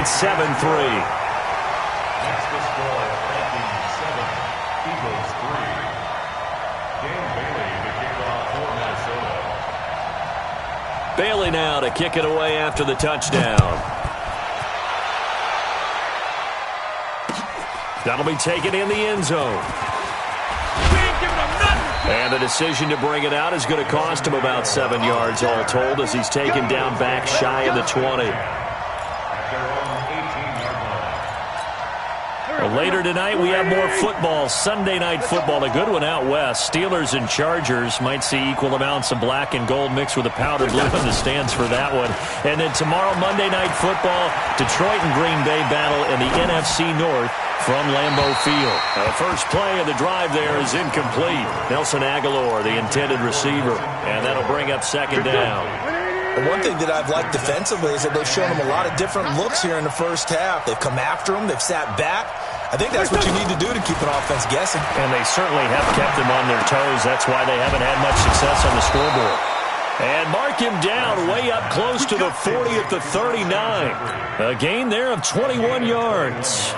It's 7-3. Next to score, Vikings 7, Eagles 3. Dan Bailey to kick off for Minnesota. Bailey now to kick it away after the touchdown. That'll be taken in the end zone. And the decision to bring it out is going to cost him about 7 yards all told as he's taken down back shy of the 20. Well, later tonight, we have more football, Sunday night football, a good one out west. Steelers and Chargers might see equal amounts of black and gold mixed with a powder blue in the stands for that one. And then tomorrow, Monday night football, Detroit and Green Bay battle in the NFC North from Lambeau Field. Now, the first play of the drive there is incomplete. Nelson Aguilar, the intended receiver, and that'll bring up second down. And one thing that I've liked defensively is that they've shown him a lot of different looks here in the first half. They've come after him. They've sat back. I think that's what you need to do to keep an offense guessing. And they certainly have kept them on their toes. That's why they haven't had much success on the scoreboard. And mark him down way up close to the 40 at the 39. A gain there of 21 yards.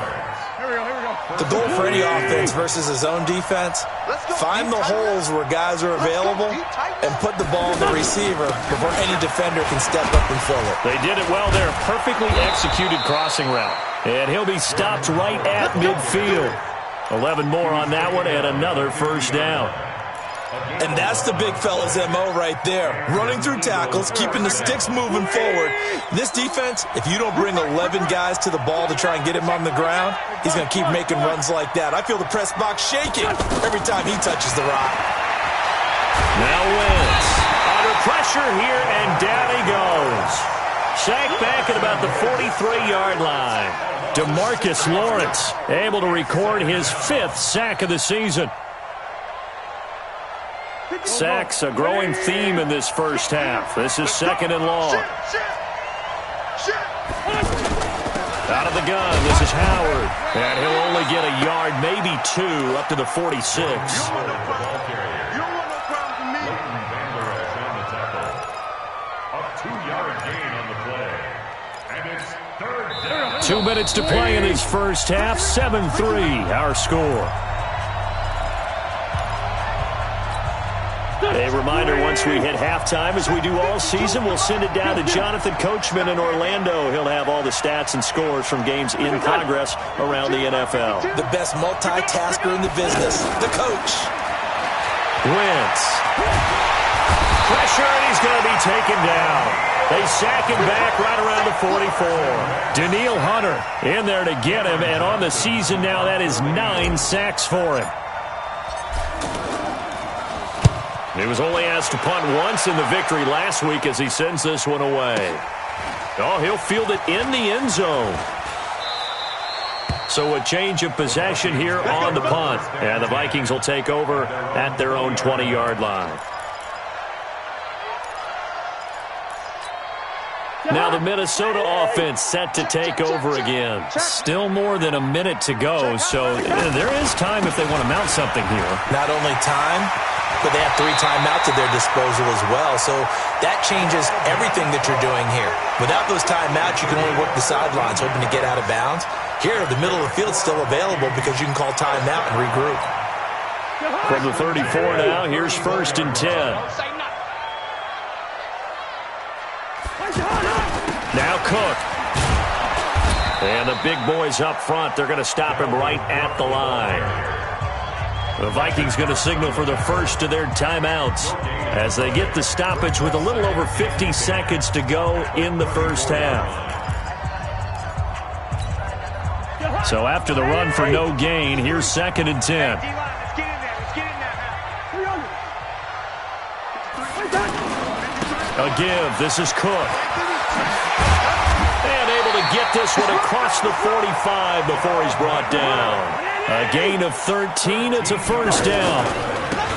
The goal for any offense versus his own defense, find the holes where guys are available and put the ball in the receiver before any defender can step up and fill it. They did it well there. Perfectly executed crossing route. And he'll be stopped right at midfield. 11 more on that one and another first down. And that's the big fella's MO right there. Running through tackles, keeping the sticks moving forward. This defense, if you don't bring 11 guys to the ball to try and get him on the ground, he's going to keep making runs like that. I feel the press box shaking every time he touches the rock. Now Wentz under pressure here, and down he goes. Sacked back at about the 43-yard line. DeMarcus Lawrence able to record his 5th sack of the season. Sacks a growing theme in this first half. This is second and long. Out of the gun, this is Howard. And he'll only get a yard, maybe 2, up to the 46. A 2-yard gain on the play. And it's third down. 2 minutes to play in this first half. 7-3, our score. A reminder, once we hit halftime, as we do all season, we'll send it down to Jonathan Coachman in Orlando. He'll have all the stats and scores from games in progress around the NFL. The best multitasker in the business, the coach. Wentz. Pressure, and he's going to be taken down. They sack him back right around the 44. Danielle Hunter in there to get him, and on the season now, that is 9 sacks for him. He was only asked to punt once in the victory last week as he sends this one away. Oh, he'll field it in the end zone. So a change of possession here on the punt. And the Vikings will take over at their own 20-yard line. Now the Minnesota offense set to take over again. Still more than a minute to go, so there is time if they want to mount something here. Not only time, but they have 3 timeouts at their disposal as well. So that changes everything that you're doing here. Without those timeouts, you can only work the sidelines, hoping to get out of bounds. Here, the middle of the field is still available because you can call timeout and regroup. From the 34 now, here's 1st and 10. Now Cook. And the big boys up front, they're going to stop him right at the line. The Vikings going to signal for the first of their timeouts as they get the stoppage with a little over 50 seconds to go in the first half. So after the run for no gain, here's 2nd and 10. A give. This is Cook. And able to get this one across the 45 before he's brought down. A gain of 13. It's a first down.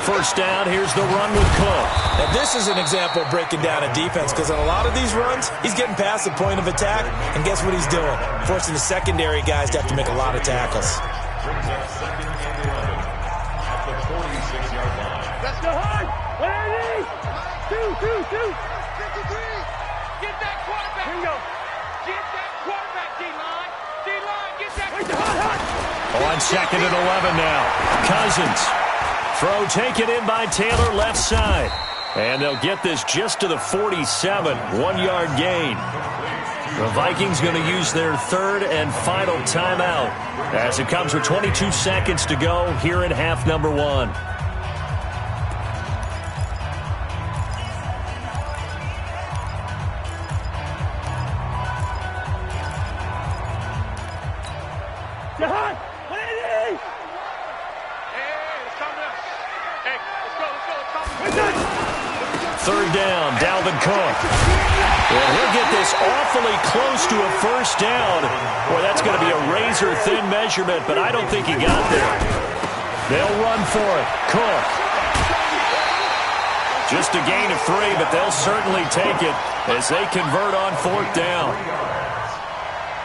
First down, here's the run with Cook. Now this is an example of breaking down a defense because on a lot of these runs, he's getting past the point of attack, and guess what he's doing? Forcing the secondary guys to have to make a lot of tackles. Brings up 2nd and 11 at the 46-yard line. Let's go hard. 2. Get that quarterback. Here we go. Get that quarterback, D-line. On 2nd and 11 now. Cousins. Throw taken in by Taylor, left side. And they'll get this just to the 47. 1-yard gain. The Vikings going to use their third and final timeout as it comes with 22 seconds to go here in half number 1. Third down, Dalvin Cook. Well, he'll get this awfully close to a first down. Boy, that's going to be a razor-thin measurement, but I don't think he got there. They'll run for it. Cook. Just a gain of 3, but they'll certainly take it as they convert on 4th down.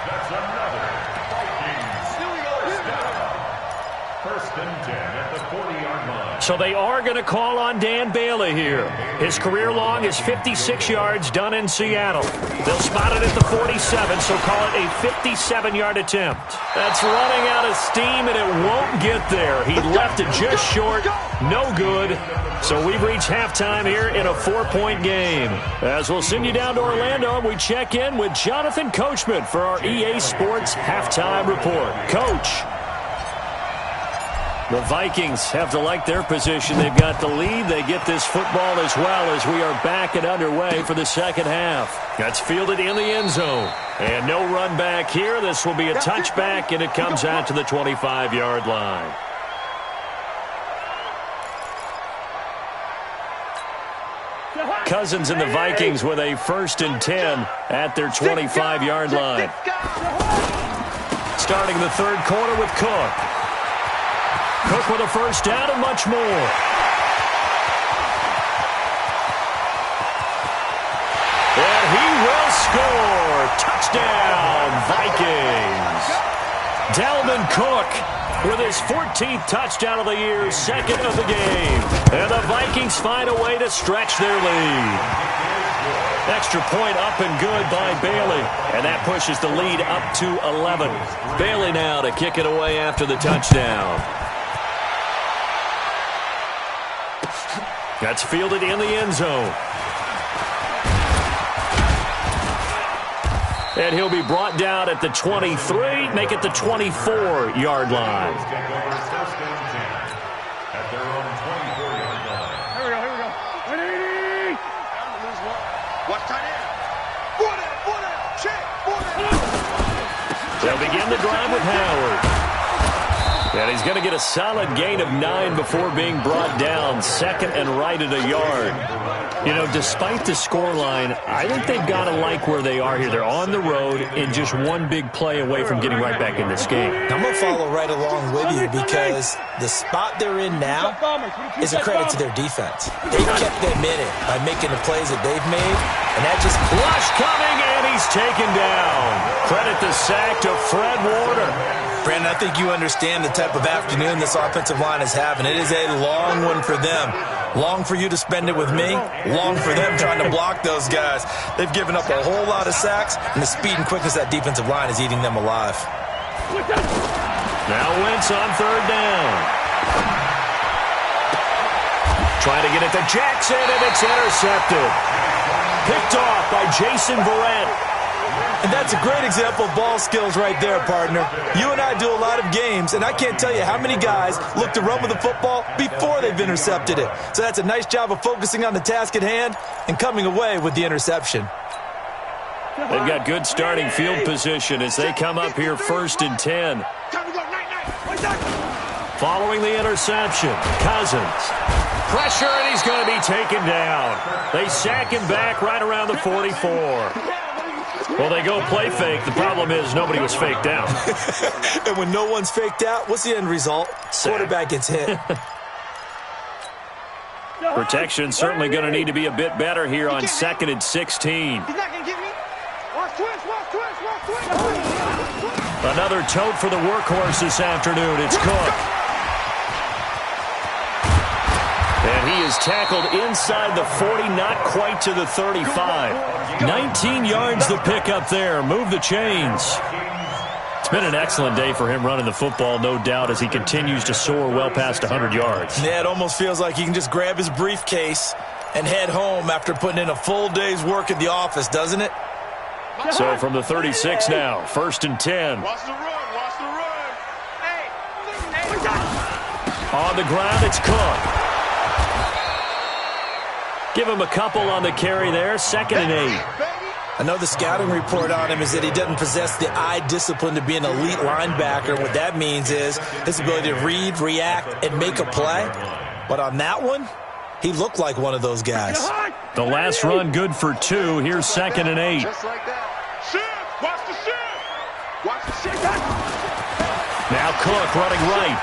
That's another Vikings stop. First and 10 at the 40-yard line. So they are going to call on Dan Bailey here. His career long is 56 yards done in Seattle. They'll spot it at the 47, so call it a 57-yard attempt. That's running out of steam, and it won't get there. He left it just short. No good. So we've reached halftime here in a 4-point game. As we'll send you down to Orlando, we check in with Jonathan Coachman for our EA Sports Halftime Report. Coach. The Vikings have to like their position. They've got the lead. They get this football as well as we are back and underway for the second half. That's fielded in the end zone. And no run back here. This will be a touchback, and it comes out to the 25-yard line. Cousins and the Vikings with a 1st and 10 at their 25-yard line. Starting the third quarter with Cook. Cook with a first down and much more. And he will score. Touchdown, Vikings. Dalvin Cook with his 14th touchdown of the year, 2nd of the game. And the Vikings find a way to stretch their lead. Extra point up and good by Bailey. And that pushes the lead up to 11. Bailey now to kick it away after the touchdown. That's fielded in the end zone. And he'll be brought down at the 23, make it the 24-yard line. They'll begin the drive with Howard. And he's going to get a solid gain of 9 before being brought down, 2nd and right at a yard. You know, despite the scoreline, I think they've got to like where they are here. They're on the road and just one big play away from getting right back in this game. I'm going to follow right along with you because the spot they're in now is a credit to their defense. They've kept them in it by making the plays that they've made, and that just... Rush coming, and he's taken down. Credit the sack to Fred Warner. Brandon, I think you understand the type of afternoon this offensive line is having. It is a long one for them. Long for you to spend it with me. Long for them trying to block those guys. They've given up a whole lot of sacks, and the speed and quickness of that defensive line is eating them alive. Now Wentz on third down. Trying to get it to Jackson, and it's intercepted. Picked off by Jason Verrett. And that's a great example of ball skills right there, partner. You and I do a lot of games, and I can't tell you how many guys look to run with the football before they've intercepted it. So that's a nice job of focusing on the task at hand and coming away with the interception. They've got good starting field position as they come up here 1st and 10. Following the interception, Cousins. Pressure, and he's going to be taken down. They sack him back right around the 44. Well, they go play fake. The problem is nobody was faked out. And when no one's faked out, what's the end result? Quarterback gets hit. Protection certainly going to need to be a bit better here on 2nd and 16. Another tote for the workhorse this afternoon. It's Cook. And he is tackled inside the 40, not quite to the 35. 19 yards the pickup there. Move the chains. It's been an excellent day for him running the football, no doubt, as he continues to soar well past 100 yards. Yeah, it almost feels like he can just grab his briefcase and head home after putting in a full day's work at the office, doesn't it? So from the 36 now, 1st and 10. Watch the run, watch the run. On the ground, it's Cook. Give him a couple on the carry there, 2nd and 8. I know the scouting report on him is that he doesn't possess the eye discipline to be an elite linebacker. What that means is his ability to read, react, and make a play. But on that one, he looked like one of those guys. The last run good for 2. Here's 2nd and 8. Just like that. Shift, watch the shift. Watch the shift. Now Cook running right.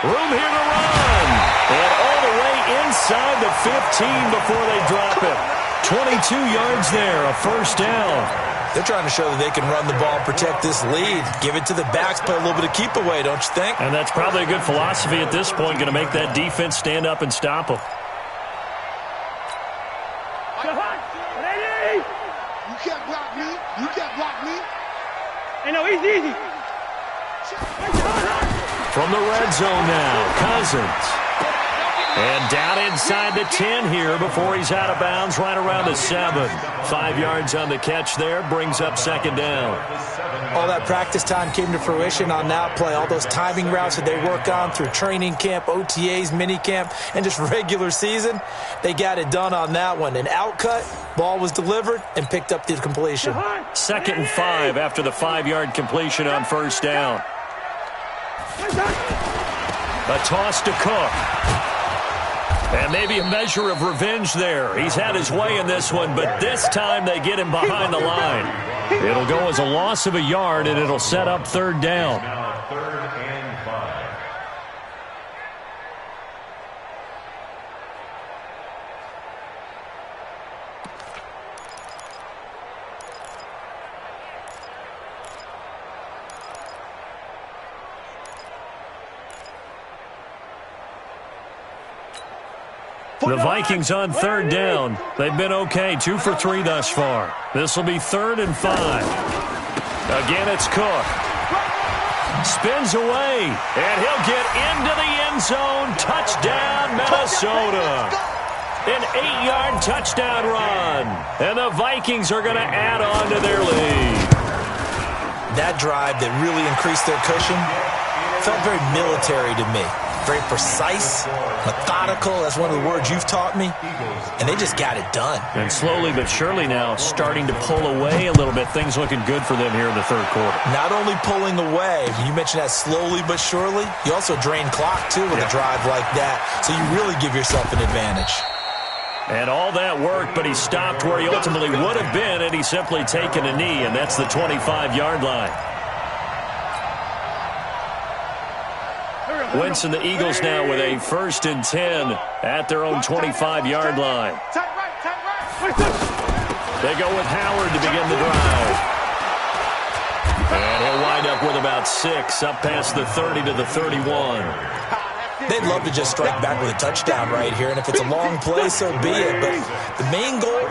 Room here to run. And all the way inside the 15 before they drop it. 22 yards there, a 1st down. They're trying to show that they can run the ball and protect this lead. Give it to the backs, play a little bit of keep away, don't you think? And that's probably a good philosophy at this point, going to make that defense stand up and stop them. You can't block me. You can't block me. Hey, no, easy. From the red zone now, Cousins. And down inside the 10 here before he's out of bounds, right around the 7. 5 yards on the catch there, brings up 2nd down. All that practice time came to fruition on that play. All those timing routes that they work on through training camp, OTAs, minicamp, and just regular season, they got it done on that one. An outcut, ball was delivered, and picked up the completion. 2nd and 5 after the 5-yard completion on 1st down. A toss to Cook. And maybe a measure of revenge there. He's had his way in this one, but this time they get him behind the line. It'll go as a loss of a yard, and it'll set up 3rd down. Now 3rd and 5. The Vikings on 3rd down. They've been okay, 2 for 3 thus far. This will be 3rd and 5. Again, it's Cook. Spins away, and he'll get into the end zone. Touchdown, Minnesota. An 8-yard touchdown run. And the Vikings are going to add on to their lead. That drive that really increased their cushion felt very military to me. Very precise, methodical. That's one of the words you've taught me. And they just got it done. And slowly but surely now starting to pull away a little bit. Things looking good for them here in the 3rd quarter. Not only pulling away, you mentioned that slowly but surely, you also drain clock, too, with a drive like that. So you really give yourself an advantage. And all that work, but he stopped where he ultimately would have been, and he's simply taken a knee, and that's the 25-yard line. Wentz and the Eagles now with a 1st and 10 at their own 25-yard line. They go with Howard to begin the drive. And he'll wind up with about 6 up past the 30 to the 31. They'd love to just strike back with a touchdown right here, and if it's a long play, so be it. But the main goal,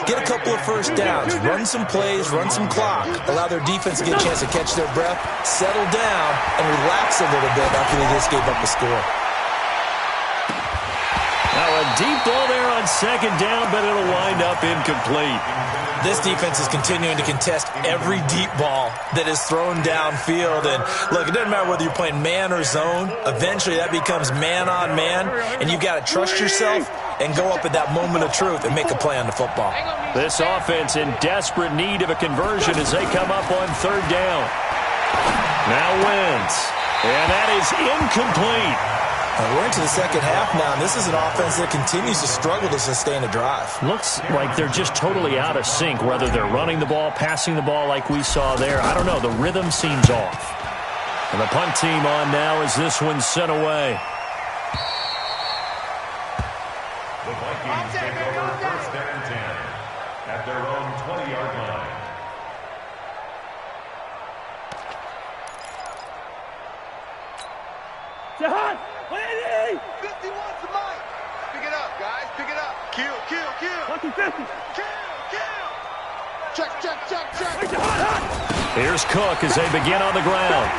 get a couple of 1st downs, run some plays, run some clock, allow their defense to get a chance to catch their breath, settle down, and relax a little bit after they just gave up the score. Now a deep ball there on 2nd down, but it'll wind up incomplete. This defense is continuing to contest every deep ball that is thrown downfield. And look, it doesn't matter whether you're playing man or zone. Eventually that becomes man on man, and you've got to trust yourself and go up at that moment of truth and make a play on the football. This offense in desperate need of a conversion as they come up on 3rd down. Now Wentz, and that is incomplete. We're into the 2nd half now, and this is an offense that continues to struggle to sustain a drive. Looks like they're just totally out of sync, whether they're running the ball, passing the ball like we saw there. I don't know. The rhythm seems off. And the punt team on now as this one's sent away. The Vikings take over 1st and 10 at their own 20-yard line. Jahan! 50 wants the mic. Pick it up, guys. Pick it up. Kill. 150. Kill. Check. Hey, Jahan! Here's Cook as they begin on the ground.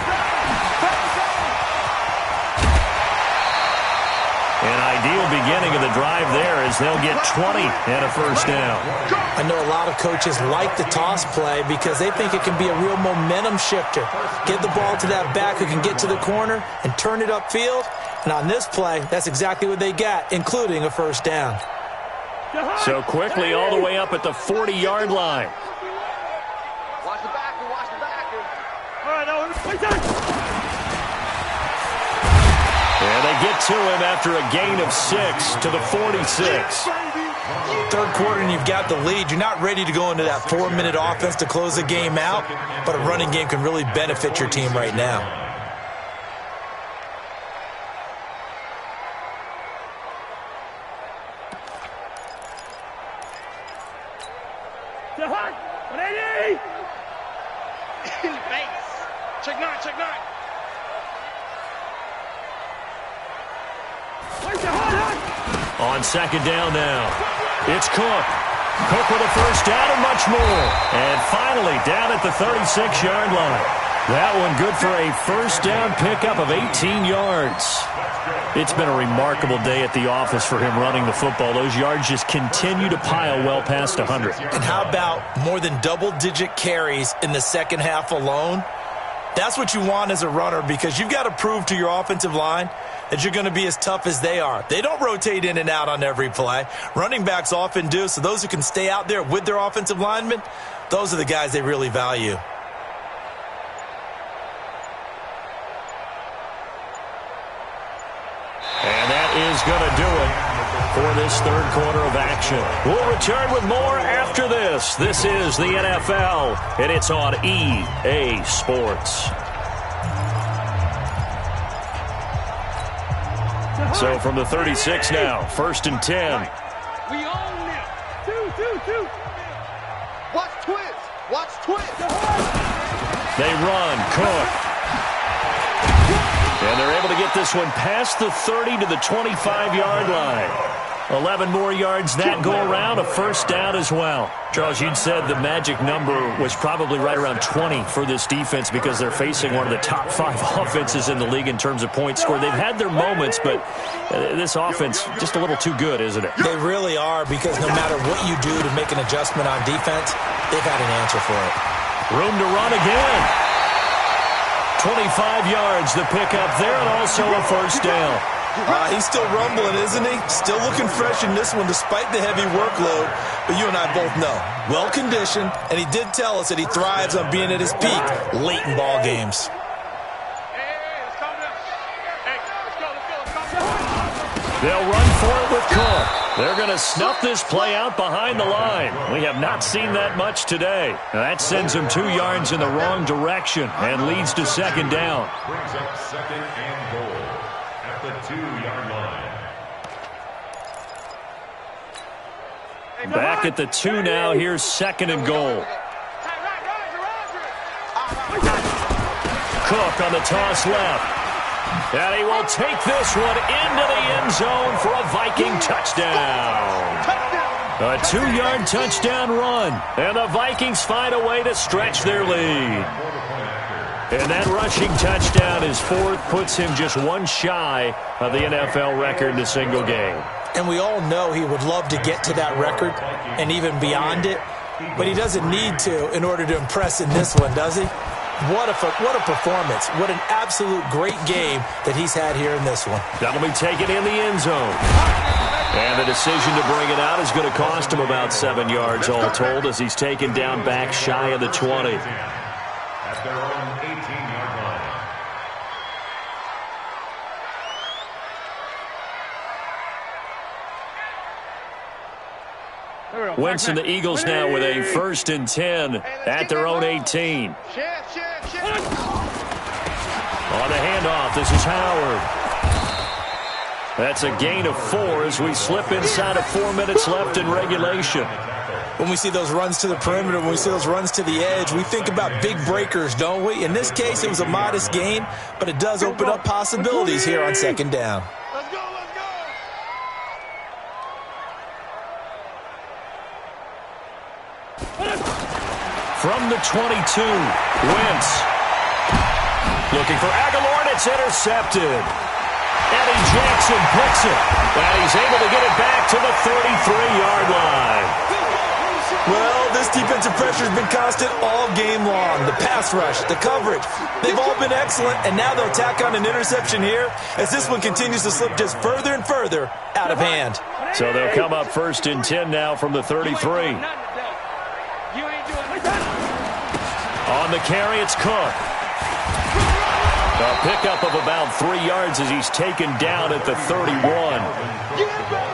An ideal beginning of the drive there as they'll get 20 and a first down. I know a lot of coaches like the toss play because they think it can be a real momentum shifter. Get the ball to that back who can get to the corner and turn it upfield. And on this play, that's exactly what they got, including a first down. So quickly all the way up at the 40-yard line. Watch the backer, watch the backer. All right, now, wait time. And they get to him after a gain of 6 to the 46. Third quarter and you've got the lead. You're not ready to go into that 4-minute offense to close the game out, but a running game can really benefit your team right now. In the base. Check nine, check nine. On second down now, it's Cook. Cook with a first down and much more. And finally down at the 36-yard line. That one good for a first down pickup of 18 yards. It's been a remarkable day at the office for him running the football. Those yards just continue to pile well past 100. And how about more than double-digit carries in the second half alone? That's what you want as a runner because you've got to prove to your offensive line that you're going to be as tough as they are. They don't rotate in and out on every play. Running backs often do, so those who can stay out there with their offensive linemen, those are the guys they really value. And that is going to do it for this third quarter of action. We'll return with more after this. This is the NFL, and it's on EA Sports. So from the 36 now, 1st and 10. We own them. Two. Watch twist. Watch twist. They run. Cook. And they're able to get this one past the 30 to the 25-yard line. 11 more yards that go around, a first down as well. Charles, you'd said the magic number was probably right around 20 for this defense because they're facing one of the top 5 offenses in the league in terms of points scored. They've had their moments, but this offense just a little too good, isn't it? They really are because no matter what you do to make an adjustment on defense, they've had an answer for it. Room to run again. 25 yards, the pickup there, and also a first down. He's still rumbling, isn't he? Still looking fresh in this one despite the heavy workload. But you and I both know, well-conditioned, and he did tell us that he thrives on being at his peak late in ball games. Hey, let's calm down. Hey, let's go. They'll run for it with Cook. They're going to snuff this play out behind the line. We have not seen that much today. Now that sends them 2 yards in the wrong direction and leads to second down. Brings up second and goal at the 2-yard line. Back at the 2 now. Here's second and goal. Cook on the toss left. And he will take this one into the end zone for a Viking touchdown. A 2-yard touchdown run. And the Vikings find a way to stretch their lead. And that rushing touchdown is 4th, puts him just 1 shy of the NFL record in a single game. And we all know he would love to get to that record and even beyond it. But he doesn't need to in order to impress in this one, does he? What a performance. What an absolute great game that he's had here in this one. That'll be taken in the end zone. And the decision to bring it out is going to cost him about 7 yards all told as he's taken down back shy of the 20. At their own 18-yard line. Wentz and the Eagles now with a 1st and 10 at their own 18. On the handoff, this is Howard. That's a gain of 4 as we slip inside of 4 minutes left in regulation. When we see those runs to the perimeter, when we see those runs to the edge, we think about big breakers, don't we? In this case, it was a modest gain, but it does open up possibilities here on second down. Let's go. From from the 22. Wentz looking for Aguilar, and it's intercepted. Eddie Jackson picks it, and he's able to get it back to the 33-yard line. Well, this defensive pressure has been constant all game long. The pass rush, the coverage, they've all been excellent, and now they'll tack on an interception here as this one continues to slip just further and further out of hand. So they'll come up 1st and 10 now from the 33. On the carry, it's Cook. A pickup of about 3 yards as he's taken down at the 31.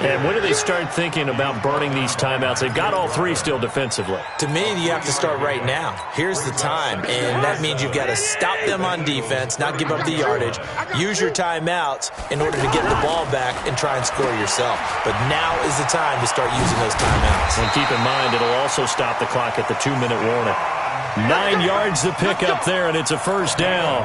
And when do they start thinking about burning these timeouts? They've got all 3 still defensively. To me, you have to start right now. Here's the time, and that means you've got to stop them on defense, not give up the yardage, use your timeouts in order to get the ball back and try and score yourself. But now is the time to start using those timeouts. And keep in mind, it'll also stop the clock at the 2-minute warning. 9 yards the pickup there, and it's a 1st down.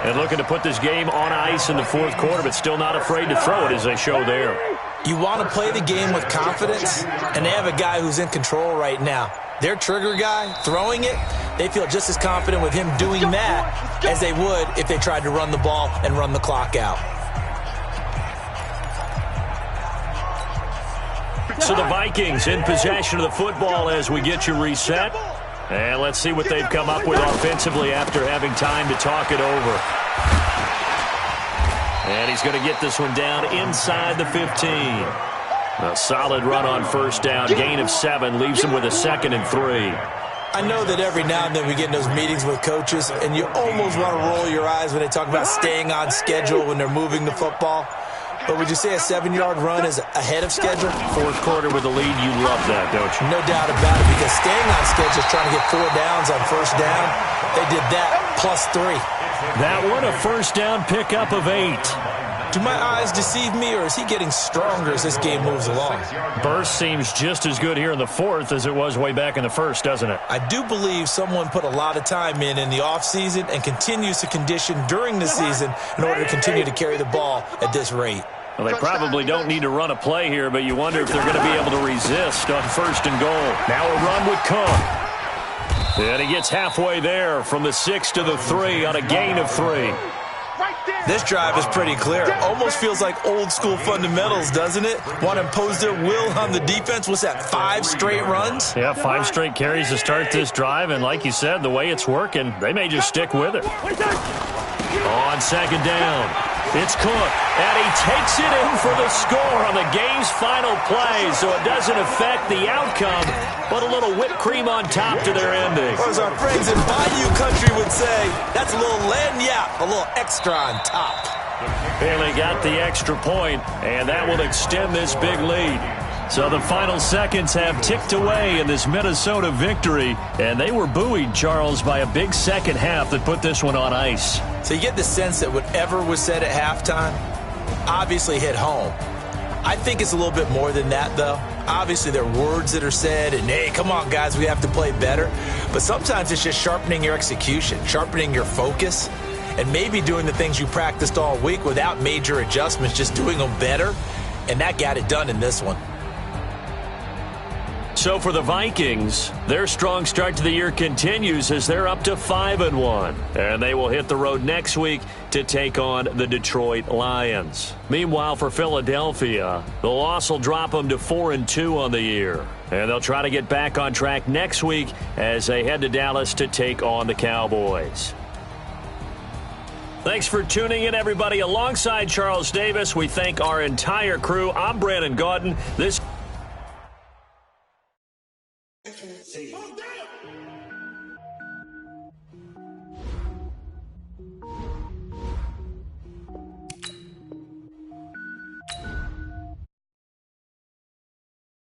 And looking to put this game on ice in the 4th quarter, but still not afraid to throw it as they show there. You want to play the game with confidence, and they have a guy who's in control right now. Their trigger guy, throwing it, they feel just as confident with him doing that as they would if they tried to run the ball and run the clock out. So the Vikings in possession of the football as we get you reset. And let's see what they've come up with offensively after having time to talk it over. And he's going to get this one down inside the 15. A solid run on 1st down. Gain of 7 leaves him with a 2nd and 3. I know that every now and then we get in those meetings with coaches, and you almost want to roll your eyes when they talk about staying on schedule when they're moving the football. But would you say a 7-yard run is ahead of schedule? 4th quarter with the lead, you love that, don't you? No doubt about it, because staying on schedule is trying to get 4 downs on 1st down. They did that plus 3. That one, a 1st down pickup of 8. Do my eyes deceive me, or is he getting stronger as this game moves along? Burst seems just as good here in the 4th as it was way back in the 1st, doesn't it? I do believe someone put a lot of time in the offseason and continues to condition during the season in order to continue to carry the ball at this rate. Well, they probably don't need to run a play here, but you wonder if they're going to be able to resist on 1st and goal. Now a run with Cook. And he gets halfway there from the 6 to the 3 on a gain of 3. This drive is pretty clear. Almost feels like old school fundamentals, doesn't it? Want to impose their will on the defense. What's that, 5 straight runs? Yeah, 5 straight carries to start this drive, and like you said, the way it's working, they may just stick with it. On 2nd down, it's Cook, and he takes it in for the score on the game's final play, so it doesn't affect the outcome, but a little whipped cream on top to their ending. Or as our friends in Bayou Country would say, that's a little lagniappe, a little extra on top. And they got the extra point, and that will extend this big lead. So the final seconds have ticked away in this Minnesota victory, and they were buoyed, Charles, by a big second half that put this one on ice. So you get the sense that whatever was said at halftime obviously hit home. I think it's a little bit more than that, though. Obviously, there are words that are said, and, hey, come on, guys, we have to play better. But sometimes it's just sharpening your execution, sharpening your focus, and maybe doing the things you practiced all week without major adjustments, just doing them better, and that got it done in this one. So for the Vikings, their strong start to the year continues as they're up to 5-1. And they will hit the road next week to take on the Detroit Lions. Meanwhile, for Philadelphia, the loss will drop them to 4-2 on the year. And they'll try to get back on track next week as they head to Dallas to take on the Cowboys. Thanks for tuning in, everybody. Alongside Charles Davis, we thank our entire crew. I'm Brandon Gaudin. This